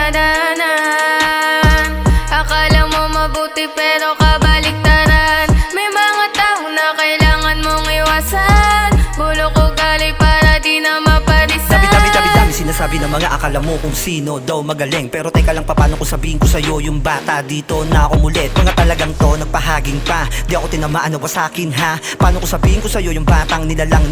nadaanan. Akala mo mabuti pero kabaliktaran. May mga tao na kailangan mong iwasan. Bulok ugali para di na maparisan. Dami sinasabi ng mga akala mo kung sino daw magaling. Pero teka lang, paano ko sabihin ko sa'yo yung bata dito na ako mulit. Mga talagang to, nagpahaging pa. Di ako tinamaan na wasakin ha. Paano ko sabihin ko sa'yo yung batang nilalang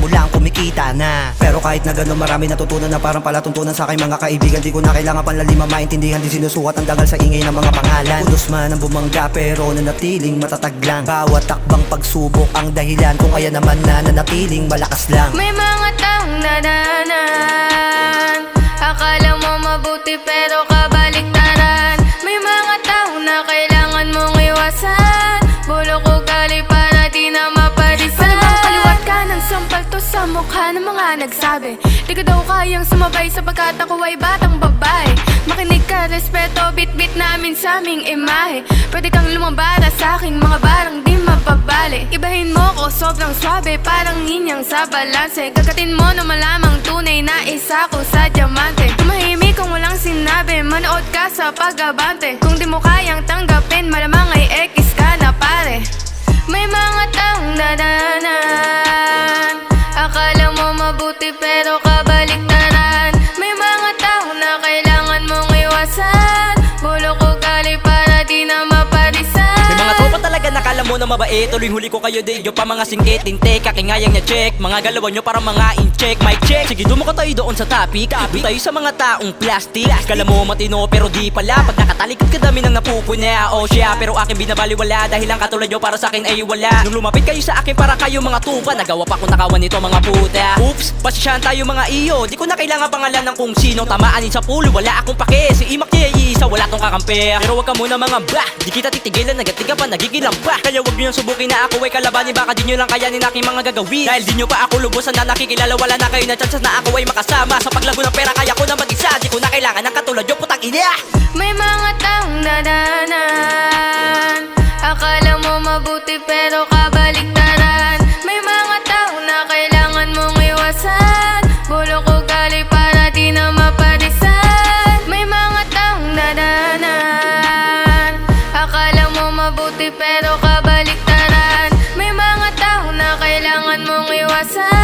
mo lang kumikita na. Pero kahit na gano'n, marami natutunan na parang palatuntunan sa aking mga kaibigan. Di ko na kailangan panlalima maintindihan. Di sinusukat ang dangal sa ingay ng mga pangalan. Unos man ang bumangga pero nanatiling matatag lang. Bawat takbang pagsubok ang dahilan kung kaya naman na nanatiling malakas lang. May mga taong nadaanan. Akala mo mabuti pero kabaliktaran. May mga tao na kailangan mong iwasan. Bulok ugali para di na maparisan. Ano bang kaliwat ka ng sampal to sa mukha ng mga nagsabi? Di ko daw kayang sumabay sapagkat ako ay batang babae. Makinig ka, respeto, bit-bit namin sa aming imahe. Pwede kang lumambara sa aking mga barang di mapabali. Ibahin mo ko sobrang swabe, parang inyang sa balanse. Gagatin mo na malamang tunay na isa ko sa diamante. Tumahimik kung walang sinabi, manood ka sa pag-abante. Kung di mo kayang tanggapin, malamang ay X ka na pare. May mga taong nadaanan. Akala mo mabuti pero kabaliktaran. May mga tao na kailangan mong iwasan. Bulok ugali para di na maparisan. May mga tropa talaga nakala mo na mabait. Tuloy huli ko kayo di pa mga singkit intake. Kakingayang niya check. Mga galawan nyo para mga in-check. Mic check. Sige dumako tayo doon sa topic. Doon tayo sa mga taong plastic. Kala mo matino pero di pala. Pag nakatalikod ka dami nang napupuna. O siya pero akin binabaliwala. Dahil ang katulad nyo para sa akin ay wala. Nung lumapit kayo sa akin para kayo mga tupa. Nagawa pa ko nakawan nito mga puta. Oops, pasisyahan tayo mga iyo. Di ko na kailangan pangalan ng kung sino. Tamaanin sa pulo, wala akong pake. Si Imak niya isa, wala tong kakampi. Pero wag ka muna mga bah. Di kita titigilan, nagatiga pa, nagigilang pa. Kaya wag nyo yung subukin na ako ay kalabanin. Baka di nyo lang kayanin aking mga gagawin. Dahil di nyo pa ako lubusan na nakikilala. Wala na kayo na chances na ako ay makasama. Sa paglago ng pera kaya ko na mag-isa. Di ko na kailangan ng katulad yung putang ina. May mga taong nadaanan. Akala mo mabuti pero kabaliktaran. May mga tao na kailangan mong iwasan. Bulok ugali para di na maparisan. May mga taong nadaanan. Akala mo mabuti pero kabaliktaran. May mga tao na kailangan mong iwasan.